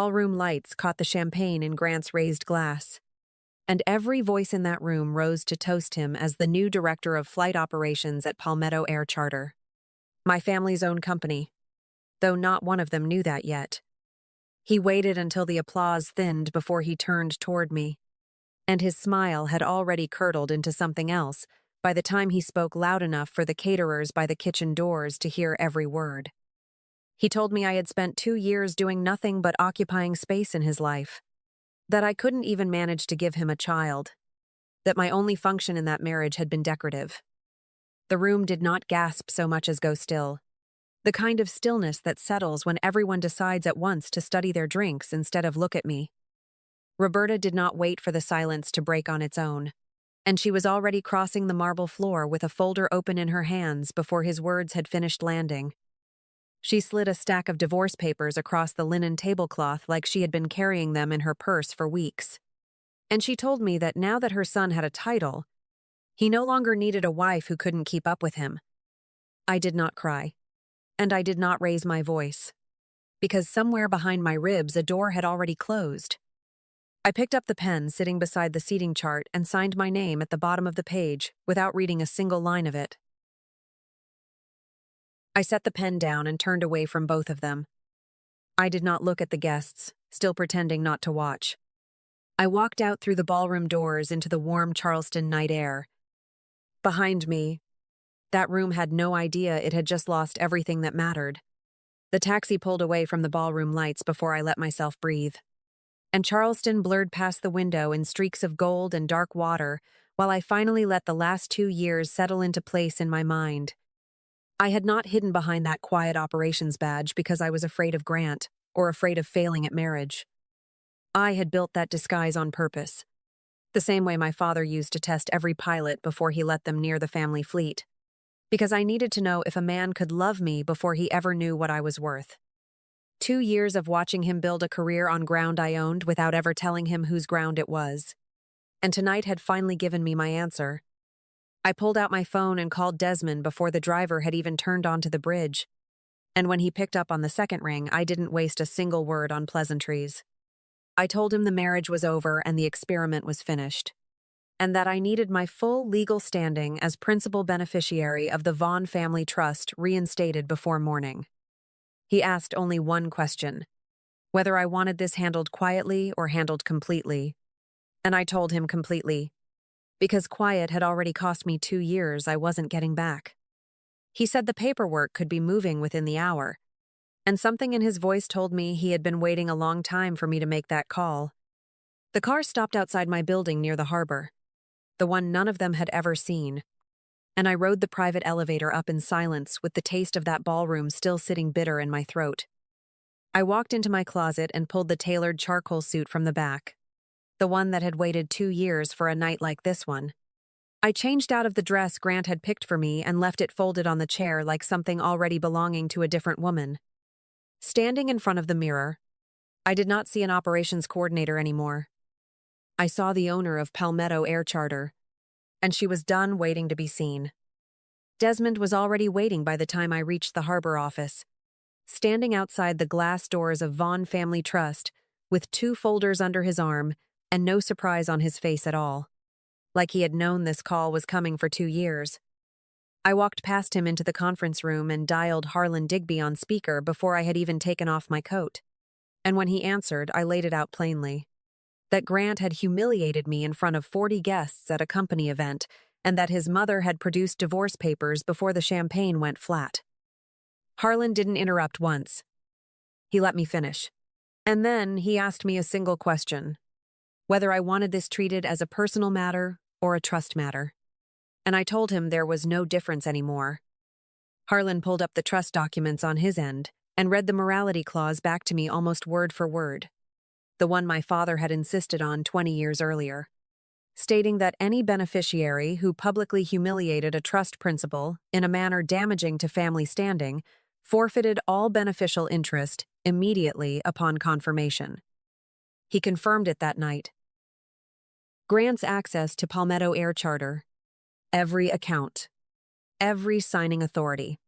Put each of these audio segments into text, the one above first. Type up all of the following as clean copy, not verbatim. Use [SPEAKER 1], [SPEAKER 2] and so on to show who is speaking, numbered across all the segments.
[SPEAKER 1] ballroom lights caught the champagne in Grant's raised glass, and every voice in that room rose to toast him as the new director of flight operations at Palmetto Air Charter, my family's own company, though not one of them knew that yet. He waited until the applause thinned before he turned toward me, and his smile had already curdled into something else by the time he spoke loud enough for the caterers by the kitchen doors to hear every word. He told me I had spent 2 years doing nothing but occupying space in his life, that I couldn't even manage to give him a child, that my only function in that marriage had been decorative. The room did not gasp so much as go still, the kind of stillness that settles when everyone decides at once to study their drinks instead of look at me. Roberta did not wait for the silence to break on its own, and she was already crossing the marble floor with a folder open in her hands before his words had finished landing. She slid a stack of divorce papers across the linen tablecloth like she had been carrying them in her purse for weeks. And she told me that now that her son had a title, he no longer needed a wife who couldn't keep up with him. I did not cry, and I did not raise my voice, because somewhere behind my ribs a door had already closed. I picked up the pen sitting beside the seating chart and signed my name at the bottom of the page without reading a single line of it. I set the pen down and turned away from both of them. I did not look at the guests, still pretending not to watch. I walked out through the ballroom doors into the warm Charleston night air. Behind me, that room had no idea it had just lost everything that mattered. The taxi pulled away from the ballroom lights before I let myself breathe, and Charleston blurred past the window in streaks of gold and dark water while I finally let the last 2 years settle into place in my mind. I had not hidden behind that quiet operations badge because I was afraid of Grant or afraid of failing at marriage. I had built that disguise on purpose, the same way my father used to test every pilot before he let them near the family fleet, because I needed to know if a man could love me before he ever knew what I was worth. 2 years of watching him build a career on ground I owned without ever telling him whose ground it was. And tonight had finally given me my answer. I pulled out my phone and called Desmond before the driver had even turned onto the bridge. And when he picked up on the second ring, I didn't waste a single word on pleasantries. I told him the marriage was over and the experiment was finished, and that I needed my full legal standing as principal beneficiary of the Vaughn Family Trust reinstated before morning. He asked only one question, whether I wanted this handled quietly or handled completely. And I told him completely, because quiet had already cost me 2 years I wasn't getting back. He said the paperwork could be moving within the hour, and something in his voice told me he had been waiting a long time for me to make that call. The car stopped outside my building near the harbor, the one none of them had ever seen, and I rode the private elevator up in silence with the taste of that ballroom still sitting bitter in my throat. I walked into my closet and pulled the tailored charcoal suit from the back, the one that had waited 2 years for a night like this one. I changed out of the dress Grant had picked for me and left it folded on the chair like something already belonging to a different woman. Standing in front of the mirror, I did not see an operations coordinator anymore. I saw the owner of Palmetto Air Charter, and she was done waiting to be seen. Desmond was already waiting by the time I reached the harbor office, standing outside the glass doors of Vaughn Family Trust with 2 folders under his arm and no surprise on his face at all, like he had known this call was coming for 2 years. I walked past him into the conference room and dialed Harlan Digby on speaker before I had even taken off my coat. And when he answered, I laid it out plainly. That Grant had humiliated me in front of 40 guests at a company event, and that his mother had produced divorce papers before the champagne went flat. Harlan didn't interrupt once. He let me finish. And then he asked me a single question, whether I wanted this treated as a personal matter or a trust matter. And I told him there was no difference anymore. Harlan pulled up the trust documents on his end and read the morality clause back to me almost word for word, the one my father had insisted on 20 years earlier, stating that any beneficiary who publicly humiliated a trust principal in a manner damaging to family standing forfeited all beneficial interest immediately upon confirmation. He confirmed it that night. Grant's access to Palmetto Air Charter, every account, every signing authority,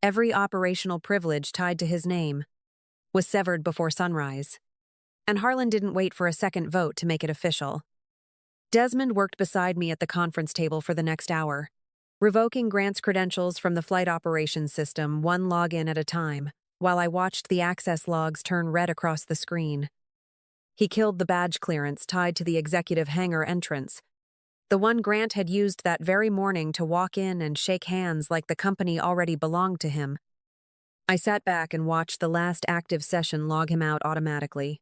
[SPEAKER 1] every operational privilege tied to his name, was severed before sunrise. and Harlan didn't wait for a second vote to make it official. Desmond worked beside me at the conference table for the next hour, revoking Grant's credentials from the flight operations system one login at a time, while I watched the access logs turn red across the screen. He killed the badge clearance tied to the executive hangar entrance, the one Grant had used that very morning to walk in and shake hands like the company already belonged to him. I sat back and watched the last active session log him out automatically,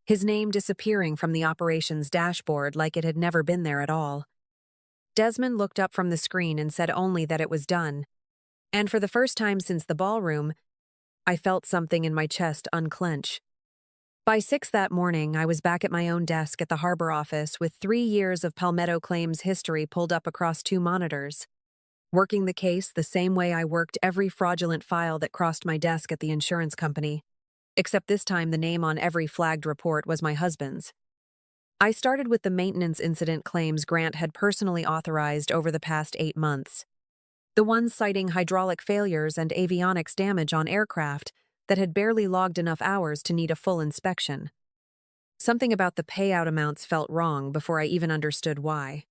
[SPEAKER 1] his name disappearing from the operations dashboard like it had never been there at all. Desmond looked up from the screen and said only that it was done, and for the first time since the ballroom, I felt something in my chest unclench. By 6 that morning, I was back at my own desk at the harbor office with 3 years of Palmetto claims history pulled up across 2 monitors, working the case the same way I worked every fraudulent file that crossed my desk at the insurance company, except this time the name on every flagged report was my husband's. I started with the maintenance incident claims Grant had personally authorized over the past 8 months, the ones citing hydraulic failures and avionics damage on aircraft that had barely logged enough hours to need a full inspection. Something about the payout amounts felt wrong before I even understood why.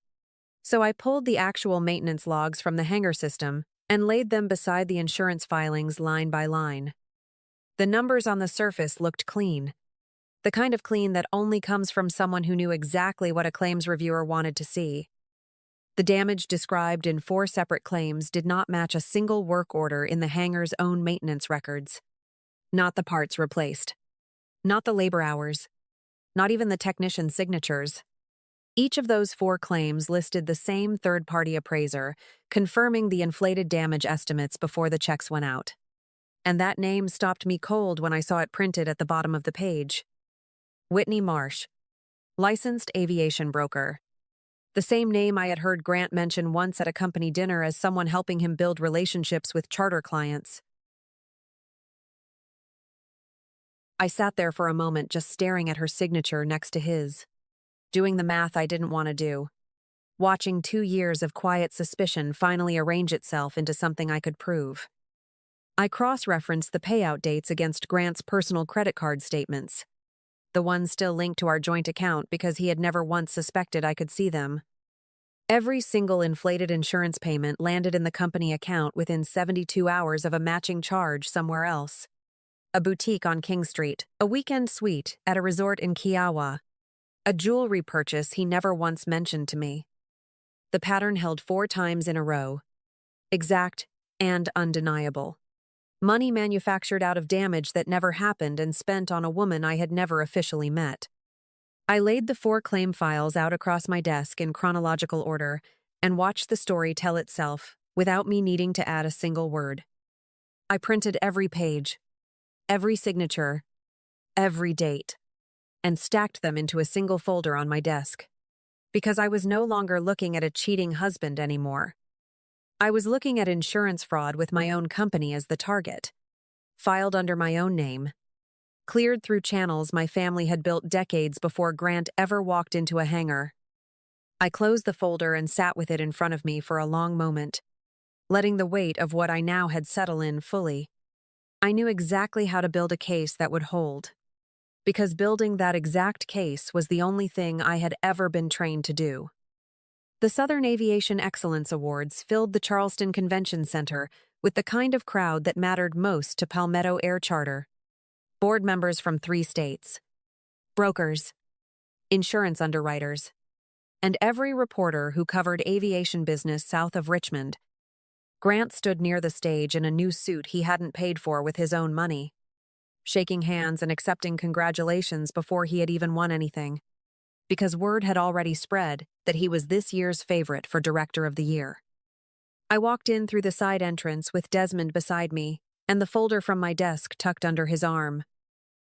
[SPEAKER 1] So I pulled the actual maintenance logs from the hangar system and laid them beside the insurance filings line by line. The numbers on the surface looked clean, the kind of clean that only comes from someone who knew exactly what a claims reviewer wanted to see. The damage described in 4 separate claims did not match a single work order in the hangar's own maintenance records. Not the parts replaced. Not the labor hours. Not even the technician's signatures. Each of those 4 claims listed the same third-party appraiser, confirming the inflated damage estimates before the checks went out. And that name stopped me cold when I saw it printed at the bottom of the page. Whitney Marsh, licensed aviation broker. The same name I had heard Grant mention once at a company dinner as someone helping him build relationships with charter clients. I sat there for a moment just staring at her signature next to his, doing the math I didn't want to do, watching 2 years of quiet suspicion finally arrange itself into something I could prove. I cross-referenced the payout dates against Grant's personal credit card statements, the ones still linked to our joint account because he had never once suspected I could see them. Every single inflated insurance payment landed in the company account within 72 hours of a matching charge somewhere else. A boutique on King Street, a weekend suite at a resort in Kiowa, a jewelry purchase he never once mentioned to me. The pattern held 4 times in a row. Exact and undeniable. Money manufactured out of damage that never happened and spent on a woman I had never officially met. I laid the 4 claim files out across my desk in chronological order and watched the story tell itself without me needing to add a single word. I printed every page, every signature, every date, and stacked them into a single folder on my desk. Because I was no longer looking at a cheating husband anymore. I was looking at insurance fraud with my own company as the target, filed under my own name, cleared through channels my family had built decades before Grant ever walked into a hangar. I closed the folder and sat with it in front of me for a long moment, letting the weight of what I now had settle in fully. I knew exactly how to build a case that would hold, because building that exact case was the only thing I had ever been trained to do. The Southern Aviation Excellence Awards filled the Charleston Convention Center with the kind of crowd that mattered most to Palmetto Air Charter. Board members from 3 states, brokers, insurance underwriters, and every reporter who covered aviation business south of Richmond. Grant stood near the stage in a new suit he hadn't paid for with his own money, shaking hands and accepting congratulations before he had even won anything, because word had already spread that he was this year's favorite for Director of the Year. I walked in through the side entrance with Desmond beside me and the folder from my desk tucked under his arm,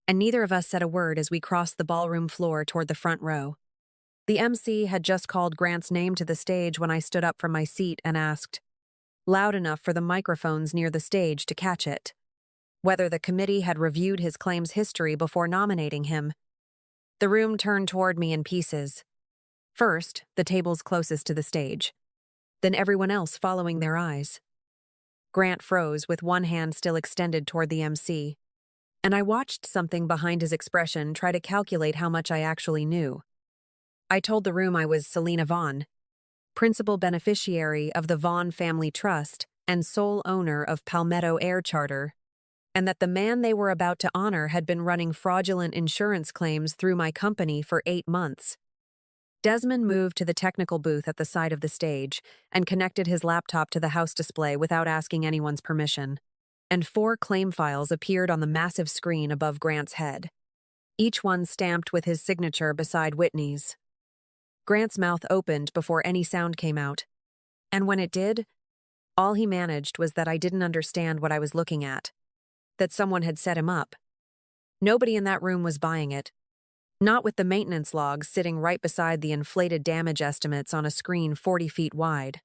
[SPEAKER 1] and neither of us said a word as we crossed the ballroom floor toward the front row. The MC had just called Grant's name to the stage when I stood up from my seat and asked, loud enough for the microphones near the stage to catch it, whether the committee had reviewed his claims history before nominating him. The room turned toward me in pieces. First, the tables closest to the stage, then everyone else following their eyes. Grant froze with one hand still extended toward the MC, and I watched something behind his expression try to calculate how much I actually knew. I told the room I was Selena Vaughn, principal beneficiary of the Vaughn Family Trust and sole owner of Palmetto Air Charter, and that the man they were about to honor had been running fraudulent insurance claims through my company for 8 months. Desmond moved to the technical booth at the side of the stage and connected his laptop to the house display without asking anyone's permission, and 4 claim files appeared on the massive screen above Grant's head, each one stamped with his signature beside Whitney's. Grant's mouth opened before any sound came out, and when it did, all he managed was that I didn't understand what I was looking at, that someone had set him up. Nobody in that room was buying it, not with the maintenance logs sitting right beside the inflated damage estimates on a screen 40 feet wide.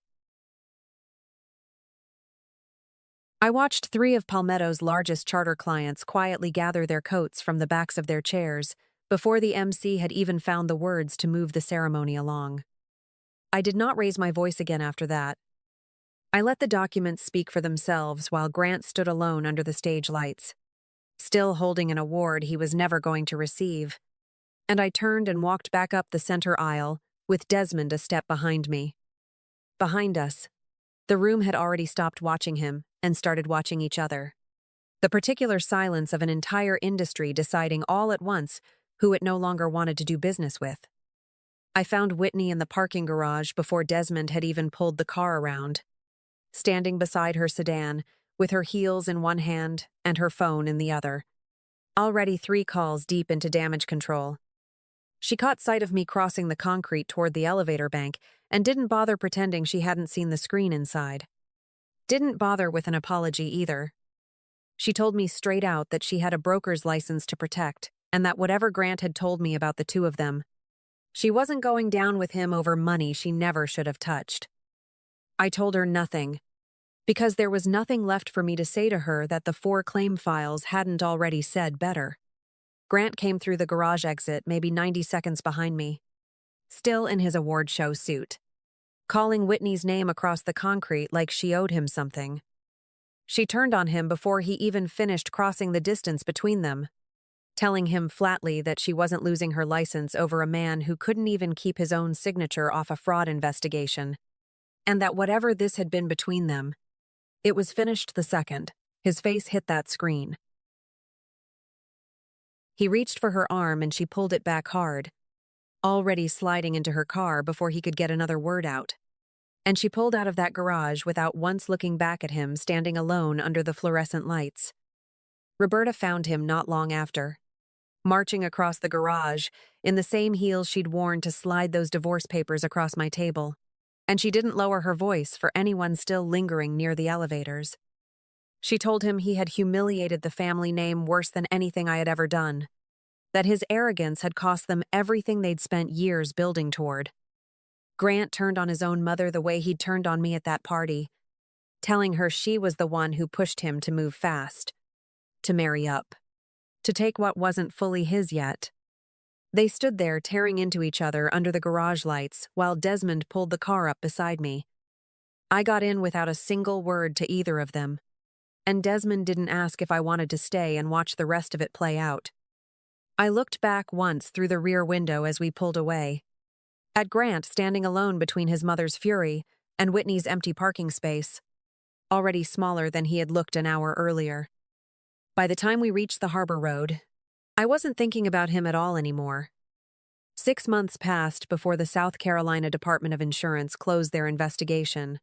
[SPEAKER 1] I watched 3 of Palmetto's largest charter clients quietly gather their coats from the backs of their chairs before the MC had even found the words to move the ceremony along. I did not raise my voice again after that. I let the documents speak for themselves while Grant stood alone under the stage lights, still holding an award he was never going to receive, and I turned and walked back up the center aisle with Desmond a step behind me. Behind us, the room had already stopped watching him and started watching each other. The particular silence of an entire industry deciding all at once who it no longer wanted to do business with. I found Whitney in the parking garage before Desmond had even pulled the car around, standing beside her sedan with her heels in one hand and her phone in the other, already 3 calls deep into damage control. She caught sight of me crossing the concrete toward the elevator bank and didn't bother pretending she hadn't seen the screen inside. Didn't bother with an apology either. She told me straight out that she had a broker's license to protect, and that whatever Grant had told me about the 2 of them, she wasn't going down with him over money she never should have touched. I told her nothing, because there was nothing left for me to say to her that the 4 claim files hadn't already said better. Grant came through the garage exit maybe 90 seconds behind me, still in his award show suit, calling Whitney's name across the concrete like she owed him something. She turned on him before he even finished crossing the distance between them, telling him flatly that she wasn't losing her license over a man who couldn't even keep his own signature off a fraud investigation, and that whatever this had been between them, it was finished the second his face hit that screen. He reached for her arm and she pulled it back hard, already sliding into her car before he could get another word out. And she pulled out of that garage without once looking back at him standing alone under the fluorescent lights. Roberta found him not long after, marching across the garage in the same heels she'd worn to slide those divorce papers across my table, and she didn't lower her voice for anyone still lingering near the elevators. She told him he had humiliated the family name worse than anything I had ever done, that his arrogance had cost them everything they'd spent years building toward. Grant turned on his own mother the way he'd turned on me at that party, telling her she was the one who pushed him to move fast, to marry up, to take what wasn't fully his yet. They stood there tearing into each other under the garage lights while Desmond pulled the car up beside me. I got in without a single word to either of them, and Desmond didn't ask if I wanted to stay and watch the rest of it play out. I looked back once through the rear window as we pulled away, at Grant standing alone between his mother's fury and Whitney's empty parking space, already smaller than he had looked an hour earlier. By the time we reached the harbor road, I wasn't thinking about him at all anymore. 6 months passed before the South Carolina Department of Insurance closed their investigation,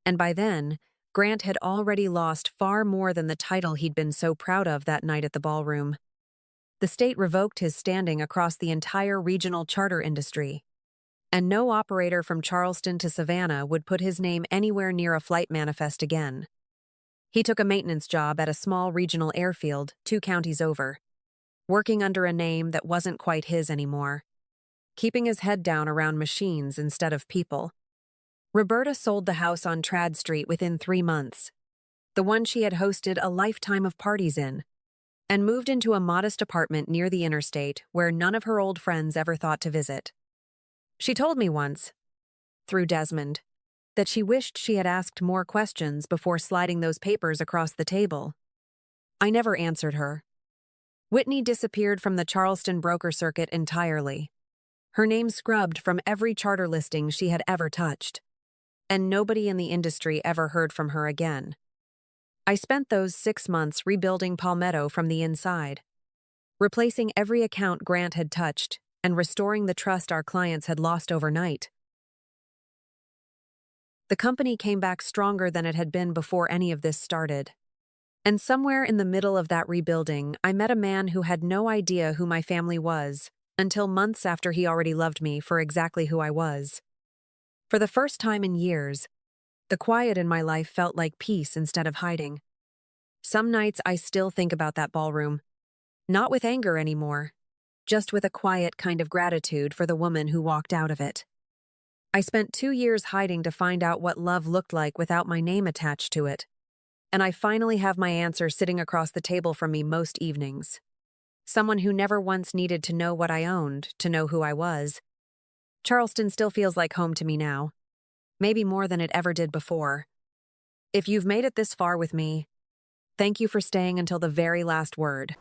[SPEAKER 1] and by then, Grant had already lost far more than the title he'd been so proud of that night at the ballroom. The state revoked his standing across the entire regional charter industry, and no operator from Charleston to Savannah would put his name anywhere near a flight manifest again. He took a maintenance job at a small regional airfield 2 counties over, working under a name that wasn't quite his anymore, keeping his head down around machines instead of people. Roberta sold the house on Trad Street within 3 months, the one she had hosted a lifetime of parties in, and moved into a modest apartment near the interstate where none of her old friends ever thought to visit. She told me once, through Desmond, that she wished she had asked more questions before sliding those papers across the table. I never answered her, Whitney disappeared from the Charleston broker circuit entirely. Her name scrubbed from every charter listing she had ever touched. And nobody in the industry ever heard from her again. I spent those 6 months rebuilding Palmetto from the inside, replacing every account Grant had touched and restoring the trust our clients had lost overnight. The company came back stronger than it had been before any of this started. And somewhere in the middle of that rebuilding, I met a man who had no idea who my family was, until months after he already loved me for exactly who I was. For the first time in years, the quiet in my life felt like peace instead of hiding. Some nights I still think about that ballroom, not with anger anymore, just with a quiet kind of gratitude for the woman who walked out of it. I spent 2 years hiding to find out what love looked like without my name attached to it. And I finally have my answer sitting across the table from me most evenings. Someone who never once needed to know what I owned to know who I was. Charleston still feels like home to me now. Maybe more than it ever did before. If you've made it this far with me, thank you for staying until the very last word.